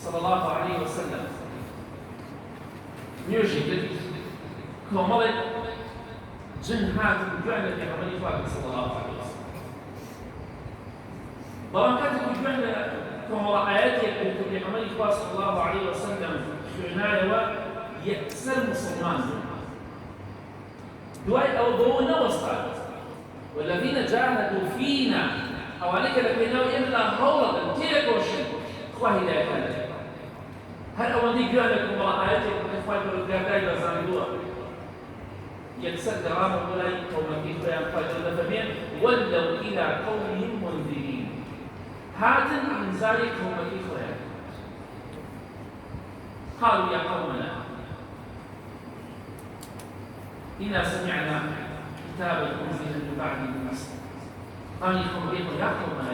صلى الله عليه وسلم نيوجد كومالك جنهات جعل في عمل فاضل صلى الله عليه وسلم بركات جعل كومال آيات في عمل فاضل صلى الله عليه وسلم خناية يكسر مسلمان دواء أو ضوء وسط والذين جاهدوا فينا أو عليك لكنه إلا هولا تلك وشيء خواهي لا يكاد هل أولي قال لكم الله آياتي وكفاية الرجال لا زاندوها يكسر درام ولاي قومك فيان فايدة فبين ولوا إلى قومهم منذرين هاتن من ذلك قومك فيان قالوا يا قومنا إنا سمعنا كتابا أنزل من بعد النصر قال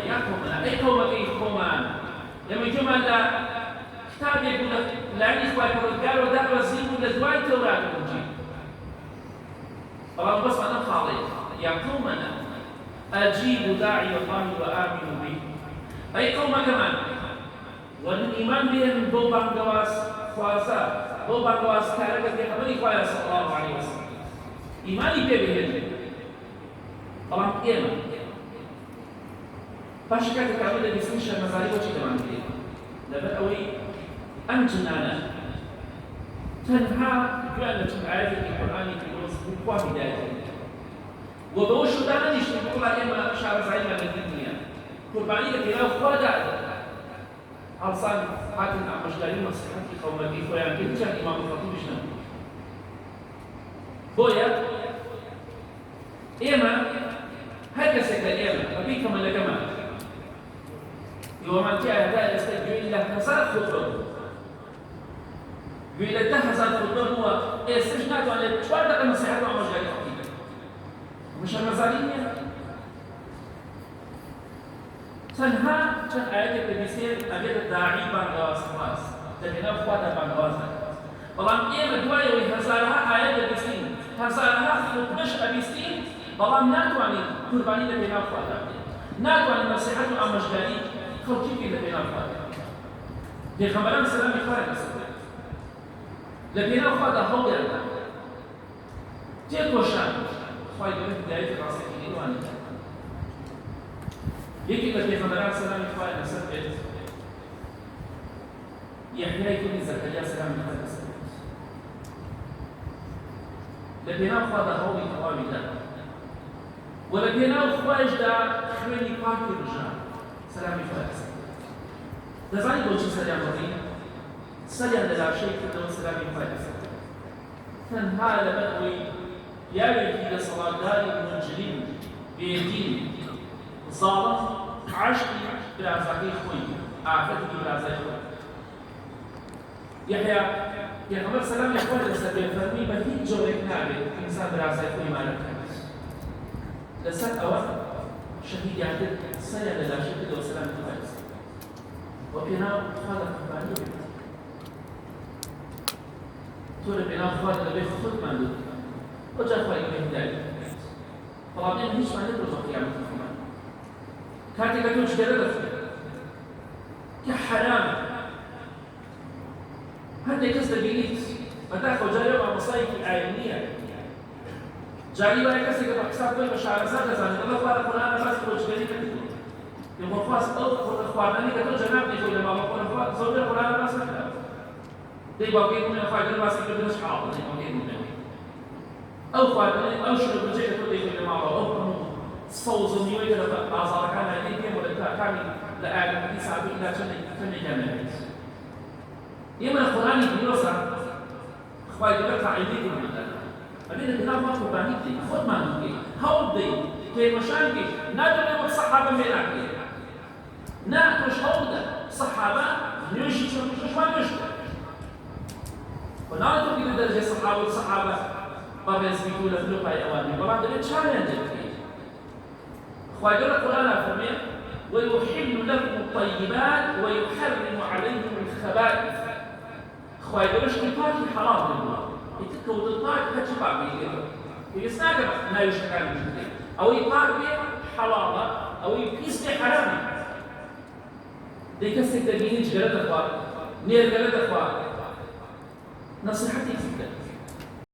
يا قومنا أي قومك قومان لما يجمع كتاب يقول لك لا إخوة الرجال ودار وزير لدواء التوراة والإنجيل الله بس أنا خاطئ يا قومنا أجيبوا داعي الله وآمنوا به أي قوم كمان والإيمان بهم بوبان جواز خواسا بوبان جواز كارك في حمل خواسا صلى الله عليه وسلم إيماني بهم الله إيمان فاشكات كاملة بسنش المزاري وشي كمان بهم لبن أوي أنجنانا تنها جعلت الآيات في القرآن في الوصف هداية وبوش دانا نشتغل كل أيام شعر زعيمة للدنيا قربانية كلا خواجة أرسال حاكم مشترين مصلحتي قومتي فيان كل جان إمام الخطيب شنو بويا إيما هكذا سكر إيما أبيكم اللي كمان ومن جاء هذا يستجيب إلا حسن خطر وإذا حسن خطر هو استجناته عن التوارد المسيحات ومجال الحقيقة مش المزالية تنها تن آيات التبسير أبيت الداعي بانغواز خاص تبين أفواد بانغواز بلام إيه مدواي ويهزارها آيات التبسير هزارها خطبش أبسير بلام ناتواني قرباني تبين أفواد ناتواني المسيحات ومجالي خلقي في لبينا الفاتحة بيغمبران سلام إخواني سلام لبينا الفاتحة هو يرد تيكو شان خواهي دولة بداية الراسة في إيواني يكي لبيغمبران سلام إخواني سلام يحيى يكون زكريا سلام إخواني سلام لبينا الفاتحة هو يتوابي دا ولبينا الخواج دا خويني باكي رجال سلامي فارس دزاني بوچی سلام ورين سلام للا شيء كده سلامي فارس تنها لبدوي يا بيتي لصلاة داري المنجلين بيدين ظالم عشقي برازاكي خوي عافتي برازاكي خوي يحيى يا خبر سلام يا اخوان لسبب فرمي بهيج جورك نابي انسان برازاكي خوي مالك لسات اول شهيد يعتد سنة لا شهيد وسلام الفارس وبناء خالق قربانية تقول بناء خالق لبي خط مندوب وجاء خالق بهداية طبعاً هيش ما ندرس قيامة الخمان كانت كتوش جلدة كحرام هذا يكسر بينيت فتاخذ جاي مع مصايب عينية جاري ولا كسر كحساب كل مشاعر زاد زاد الله قال القرآن بس كوش جري كده يوم خاص أو إخوانني كتو جناب نقول لما بقول إخوان زود القرآن بس كده ده باقي من إخوان بس كده مش حاضر ده باقي من أو إخوانني أو شو بيجي كتو ده لما بقول صوز ميوي كده بازار كان هيدي ولا كامل لا أعلم دي سابق لا تني كمان يوم القرآن بيوصل إخوان يبقى عيدي كده أبين الكلام ما هو بانيتي خد ما نقول هودي كي مشانكي نادر من الصحابة ميناكي ناكش هودا صحابة نيوشي شو ما نيوشي ونالتو في درجة صحابة بابيز بيقول فلوقا يا أواني وبعد ذلك تشالنج خواجر القرآن فرمي ويحل لكم الطيبات ويحرم عليكم الخبائث خواجر شكاكي حرام لله يتكو تطاق هتشبع بيه ويسناك ما يشكال من جديد أو يطاق بيه حرامة أو يقيس بيه حرامي دي كسك تبيني جغلت أخوار نێرگەلە دەخوات نەسیحەت